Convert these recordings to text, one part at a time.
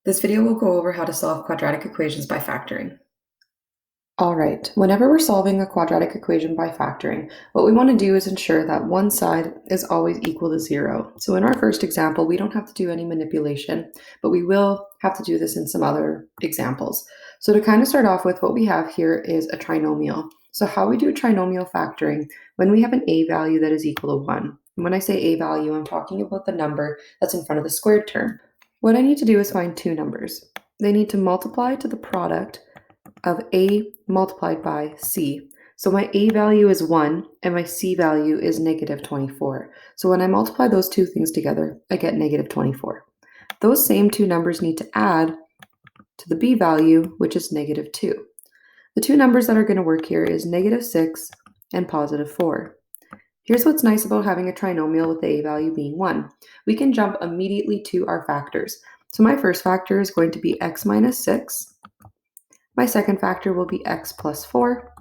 This video will go over how to solve quadratic equations by factoring. All right, whenever we're solving a quadratic equation by factoring, what we want to do is ensure that one side is always equal to 0. So in our first example, we don't have to do any manipulation, but we will have to do this in some other examples. So to kind of start off with, what we have here is a trinomial. So how we do trinomial factoring when we have an a value that is equal to 1. And when I say a value, I'm talking about the number that's in front of the squared term. What I need to do is find two numbers. They need to multiply to the product of a multiplied by c. So my a value is 1 and my c value is negative 24. So when I multiply those two things together, I get negative 24. Those same two numbers need to add to the b value, which is negative 2. The two numbers that are going to work here is negative 6 and positive 4. Here's what's nice about having a trinomial with the a value being 1. We can jump immediately to our factors. So my first factor is going to be x minus 6. My second factor will be x plus 4.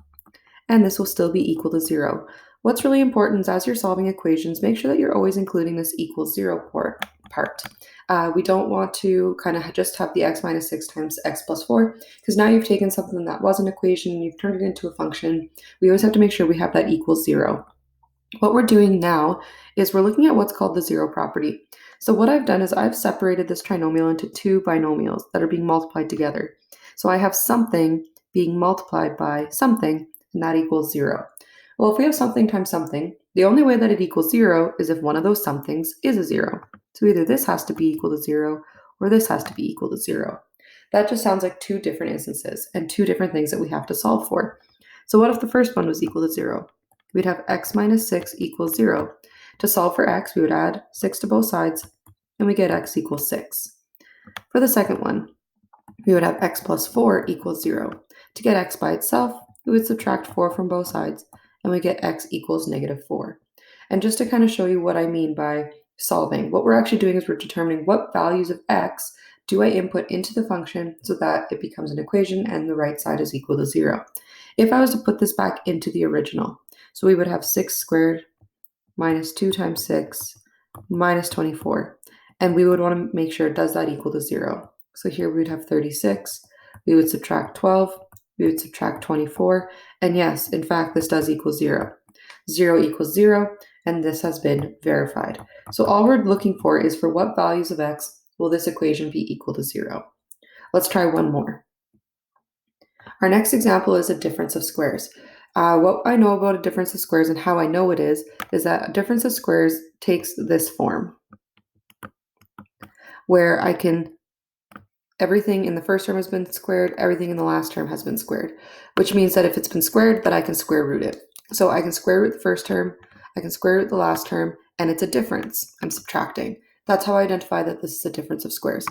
And this will still be equal to 0. What's really important is as you're solving equations, make sure that you're always including this equals 0 part. We don't want to kind of just have the x minus 6 times x plus 4, because now you've taken something that was an equation and you've turned it into a function. We always have to make sure we have that equals 0. What we're doing now is we're looking at what's called the zero property. So what I've done is I've separated this trinomial into two binomials that are being multiplied together. So I have something being multiplied by something, and that equals 0. Well, if we have something times something, the only way that it equals 0 is if one of those somethings is a 0. So either this has to be equal to 0 or this has to be equal to 0. That just sounds like two different instances and two different things that we have to solve for. So what if the first one was equal to 0? We'd have x minus 6 equals 0. To solve for x, we would add 6 to both sides, and we get x equals 6. For the second one, we would have x plus 4 equals 0. To get x by itself, we would subtract 4 from both sides, and we get x equals negative 4. And just to kind of show you what I mean by solving, what we're actually doing is we're determining what values of x do I input into the function so that it becomes an equation and the right side is equal to 0. If I was to put this back into the original, so we would have 6 squared minus 2 times 6 minus 24. And we would want to make sure, does that equal to 0? So here we would have 36. We would subtract 12. We would subtract 24. And yes, in fact, this does equal 0. 0 equals 0, and this has been verified. So all we're looking for is for what values of x will this equation be equal to 0. Let's try one more. Our next example is a difference of squares. What I know about a difference of squares and how I know it is that a difference of squares takes this form, where everything in the first term has been squared, everything in the last term has been squared, which means that if it's been squared, that I can square root it. So I can square root the first term, I can square root the last term, and it's a difference. I'm subtracting. That's how I identify that this is a difference of squares.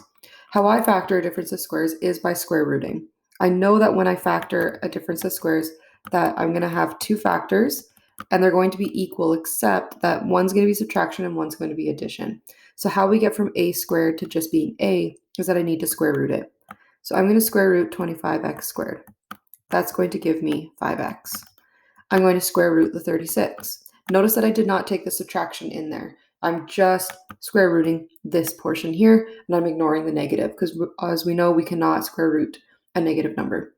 How I factor a difference of squares is by square rooting. I know that when I factor a difference of squares, that I'm going to have two factors, and they're going to be equal, except that one's going to be subtraction and one's going to be addition. So how we get from a squared to just being a is that I need to square root it. So I'm going to square root 25x squared. That's going to give me 5x. I'm going to square root the 36. Notice that I did not take the subtraction in there. I'm just square rooting this portion here, and I'm ignoring the negative, because as we know, we cannot square root a negative number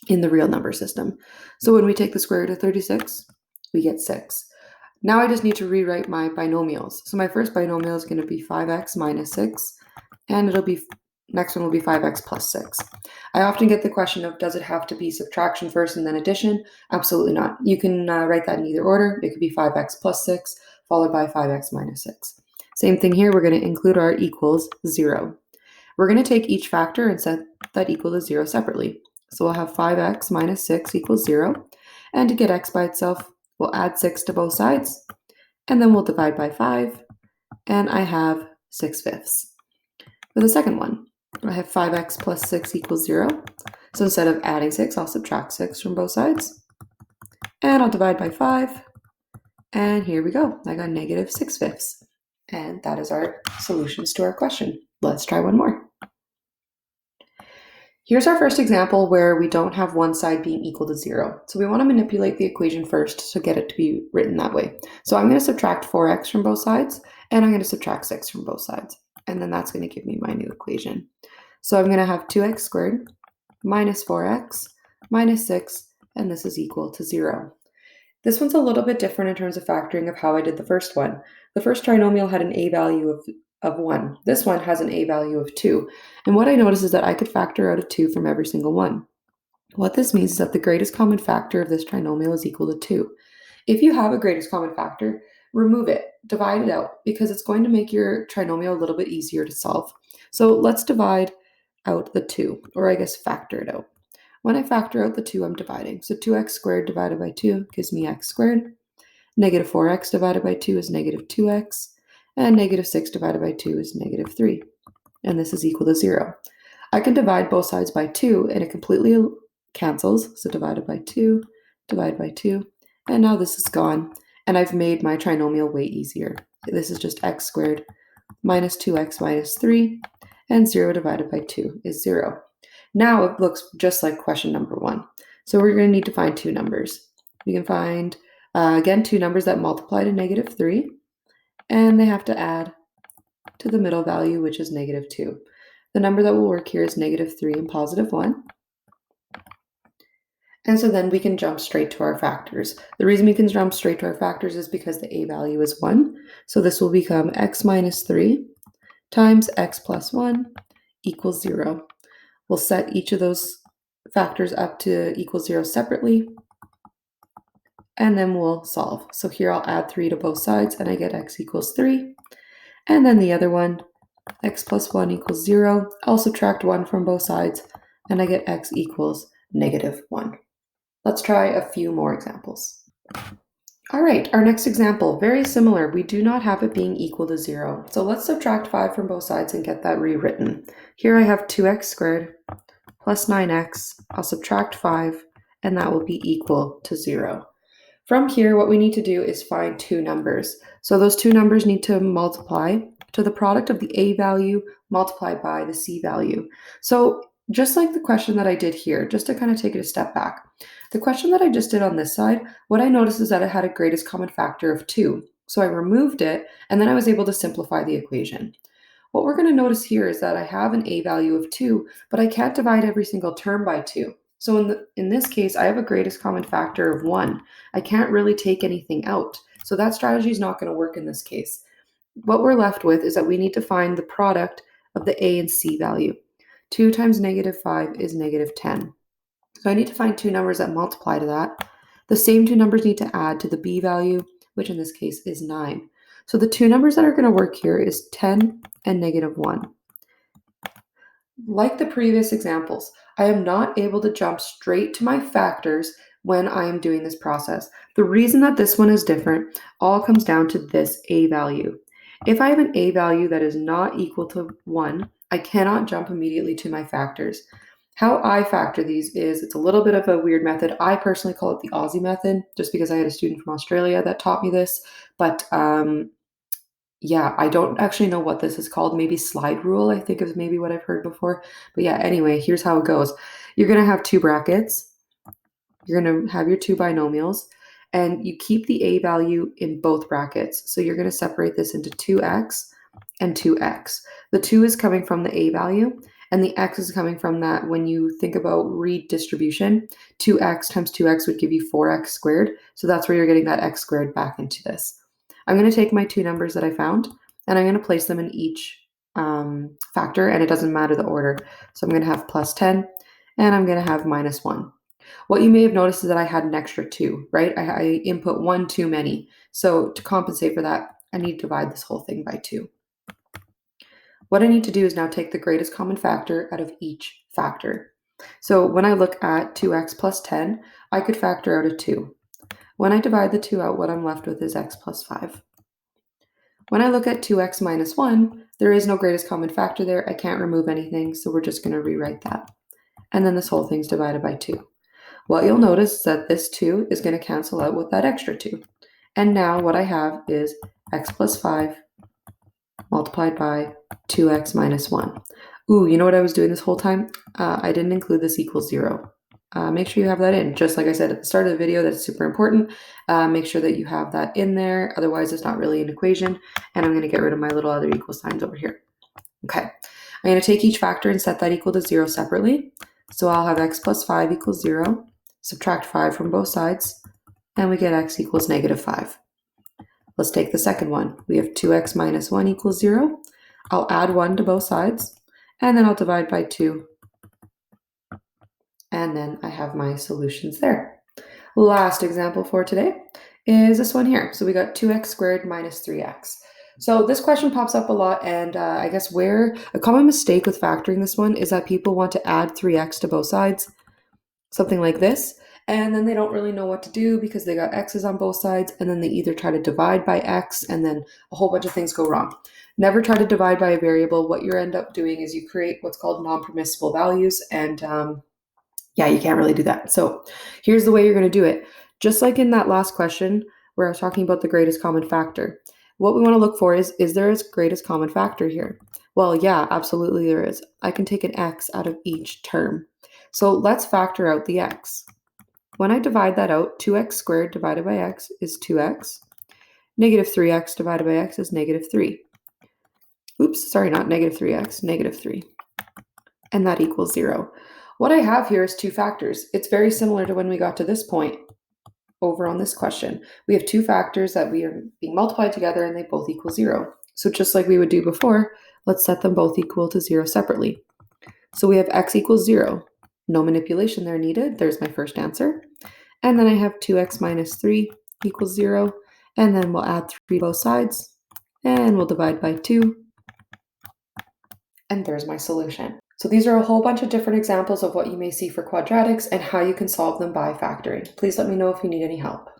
in the real number system. So when we take the square root of 36, we get 6. Now I just need to rewrite my binomials. So my first binomial is going to be 5x minus 6, and next one will be 5x plus 6. I often get the question of, does it have to be subtraction first and then addition? Absolutely not. You can write that in either order. It could be 5x plus 6 followed by 5x minus 6. Same thing here. We're going to include our equals 0. We're going to take each factor and set that equal to 0 separately. So we'll have 5x minus 6 equals 0. And to get x by itself, we'll add 6 to both sides. And then we'll divide by 5. And I have 6/5. For the second one, I have 5x plus 6 equals 0. So instead of adding 6, I'll subtract 6 from both sides. And I'll divide by 5. And here we go. I got negative 6/5. And that is our solutions to our question. Let's try one more. Here's our first example where we don't have one side being equal to 0. So we want to manipulate the equation first to get it to be written that way. So I'm going to subtract 4x from both sides, and I'm going to subtract 6 from both sides. And then that's going to give me my new equation. So I'm going to have 2x squared minus 4x minus 6, and this is equal to 0. This one's a little bit different in terms of factoring of how I did the first one. The first trinomial had an a value of 1. This one has an a value of 2. And what I noticed is that I could factor out a 2 from every single one. What this means is that the greatest common factor of this trinomial is equal to 2. If you have a greatest common factor, remove it, divide it out, because it's going to make your trinomial a little bit easier to solve. So let's divide out the 2, or I guess factor it out. When I factor out the 2, I'm dividing. So 2x squared divided by 2 gives me x squared. Negative 4x divided by 2 is negative 2x. And negative 6 divided by 2 is negative 3. And this is equal to 0. I can divide both sides by 2, and it completely cancels. So divided by 2, divide by 2. And now this is gone. And I've made my trinomial way easier. This is just x squared minus 2x minus 3. And 0 divided by 2 is 0. Now it looks just like question number 1. So we're going to need to find two numbers. We can find, again, two numbers that multiply to negative 3, and they have to add to the middle value, which is negative 2. The number that will work here is negative 3 and positive 1. And so then we can jump straight to our factors. The reason we can jump straight to our factors is because the a value is 1. So this will become x minus 3 times x plus 1 equals 0. We'll set each of those factors up to equal 0 separately, and then we'll solve. So here I'll add 3 to both sides, and I get x equals 3. And then the other one, x plus 1 equals 0. I'll subtract 1 from both sides, and I get x equals negative 1. Let's try a few more examples. All right, our next example, very similar. We do not have it being equal to 0. So let's subtract 5 from both sides and get that rewritten. Here I have 2x squared plus 9x. I'll subtract 5, and that will be equal to 0. From here, what we need to do is find two numbers. So those two numbers need to multiply to the product of the a value multiplied by the c value. So just like the question that I did here, just to kind of take it a step back, the question that I just did on this side, what I noticed is that it had a greatest common factor of 2. So I removed it, and then I was able to simplify the equation. What we're going to notice here is that I have an a value of 2, but I can't divide every single term by 2. So in this case, I have a greatest common factor of 1. I can't really take anything out. So that strategy is not going to work in this case. What we're left with is that we need to find the product of the a and c value. 2 times negative 5 is negative 10. So I need to find two numbers that multiply to that. The same two numbers need to add to the b value, which in this case is 9. So the two numbers that are going to work here is 10 and negative 1. Like the previous examples, I am not able to jump straight to my factors when I am doing this process. The reason that this one is different all comes down to this a value. If I have an a value that is not equal to 1, I cannot jump immediately to my factors. How I factor these is, it's a little bit of a weird method. I personally call it the Aussie Method, just because I had a student from Australia that taught me this. But yeah, I don't actually know what this is called. Maybe slide rule, I think is maybe what I've heard before. But yeah, anyway, here's how it goes. You're going to have two brackets. You're going to have your two binomials, and you keep the a value in both brackets. So you're going to separate this into 2x and 2x. The 2 is coming from the a value, and the x is coming from that. When you think about redistribution, 2x times 2x would give you 4x squared. So that's where you're getting that x squared back into this. I'm going to take my two numbers that I found, and I'm going to place them in each factor, and it doesn't matter the order. So I'm going to have plus 10, and I'm going to have minus 1. What you may have noticed is that I had an extra 2, right? I input 1 too many. So to compensate for that, I need to divide this whole thing by 2. What I need to do is now take the greatest common factor out of each factor. So when I look at 2x plus 10, I could factor out a 2. When I divide the 2 out, what I'm left with is x plus 5. When I look at 2x minus 1, there is no greatest common factor there. I can't remove anything, so we're just going to rewrite that. And then this whole thing's divided by 2. What you'll notice is that this 2 is going to cancel out with that extra 2. And now what I have is x plus 5 multiplied by 2x minus 1. Ooh, you know what I was doing this whole time? I didn't include this equals 0. Make sure you have that in. Just like I said at the start of the video, that's super important. Make sure that you have that in there. Otherwise, it's not really an equation. And I'm going to get rid of my little other equal signs over here. Okay. I'm going to take each factor and set that equal to 0 separately. So I'll have x plus 5 equals 0, subtract 5 from both sides, and we get x equals -5. Let's take the second one. We have 2x minus 1 equals 0. I'll add 1 to both sides, and then I'll divide by 2. And then I have my solutions there. Last example for today is this one here. So we got 2x squared minus 3x. So this question pops up a lot, and I guess where a common mistake with factoring this one is that people want to add 3x to both sides, something like this, and then they don't really know what to do because they got x's on both sides, and then they either try to divide by x, and then a whole bunch of things go wrong. Never try to divide by a variable. What you end up doing is you create what's called non-permissible values, and yeah, you can't really do that. So here's the way you're going to do it. Just like in that last question where I was talking about the greatest common factor, what we want to look for is there a greatest common factor here? Well, yeah, absolutely there is. I can take an x out of each term. So let's factor out the x. When I divide that out, 2x squared divided by x is 2x. Negative 3x divided by x is -3. Oops, sorry, not -3x, -3. And that equals 0. What I have here is two factors. It's very similar to when we got to this point over on this question. We have two factors that we are being multiplied together and they both equal 0. So just like we would do before, let's set them both equal to 0 separately. So we have x equals 0. No manipulation there needed. There's my first answer. And then I have 2x minus 3 equals 0. And then we'll add 3 to both sides. And we'll divide by 2. And there's my solution. So these are a whole bunch of different examples of what you may see for quadratics and how you can solve them by factoring. Please let me know if you need any help.